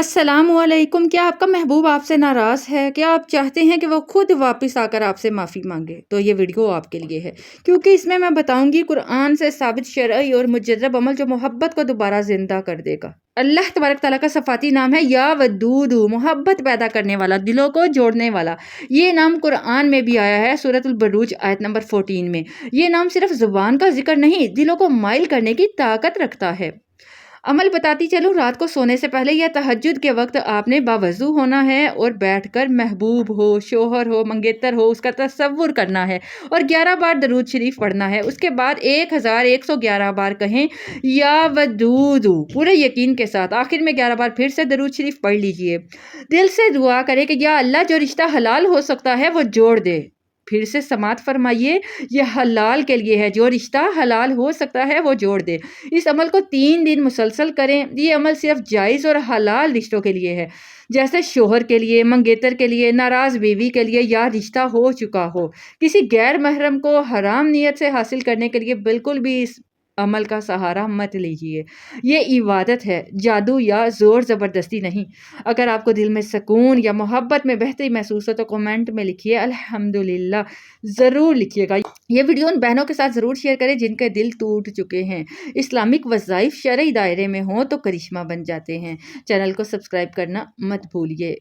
السلام علیکم۔ کیا آپ کا محبوب آپ سے ناراض ہے؟ کیا آپ چاہتے ہیں کہ وہ خود واپس آ کر آپ سے معافی مانگے؟ تو یہ ویڈیو آپ کے لیے ہے، کیونکہ اس میں بتاؤں گی قرآن سے ثابت شرعی اور مجرب عمل جو محبت کو دوبارہ زندہ کر دے گا۔ اللہ تبارک تعالیٰ کا صفاتی نام ہے یا ودود، محبت پیدا کرنے والا، دلوں کو جوڑنے والا۔ یہ نام قرآن میں بھی آیا ہے، سورۃ البروج آیت نمبر 14 میں۔ یہ نام صرف زبان کا ذکر نہیں، دلوں کو مائل کرنے کی طاقت رکھتا ہے۔ عمل بتاتی چلوں، رات کو سونے سے پہلے یا تہجد کے وقت آپ نے باوضو ہونا ہے اور بیٹھ کر محبوب ہو، شوہر ہو، منگیتر ہو، اس کا تصور کرنا ہے اور 11 بار درود شریف پڑھنا ہے۔ اس کے بعد 1111 بار کہیں یا ودود پورے یقین کے ساتھ۔ آخر میں 11 بار پھر سے درود شریف پڑھ لیجئے۔ دل سے دعا کرے کہ یا اللہ جو رشتہ حلال ہو سکتا ہے وہ جوڑ دے۔ پھر سے سماعت فرمائیے، یہ حلال کے لیے ہے، جو رشتہ حلال ہو سکتا ہے وہ جوڑ دے۔ اس عمل کو 3 دن مسلسل کریں۔ یہ عمل صرف جائز اور حلال رشتوں کے لیے ہے، جیسے شوہر کے لیے، منگیتر کے لیے، ناراض بیوی کے لیے یا رشتہ ہو چکا ہو۔ کسی غیر محرم کو حرام نیت سے حاصل کرنے کے لیے بالکل بھی اس عمل کا سہارا مت لیجیے۔ یہ عبادت ہے، جادو یا زور زبردستی نہیں۔ اگر آپ کو دل میں سکون یا محبت میں بہتری محسوس ہو تو کمنٹ میں لکھیے الحمدللہ، ضرور لکھیے گا۔ یہ ویڈیو ان بہنوں کے ساتھ ضرور شیئر کریں جن کے دل ٹوٹ چکے ہیں، اسلامک وظائف شرعی دائرے میں ہوں تو کرشمہ بن جاتے ہیں۔ چینل کو سبسکرائب کرنا مت بھولیے۔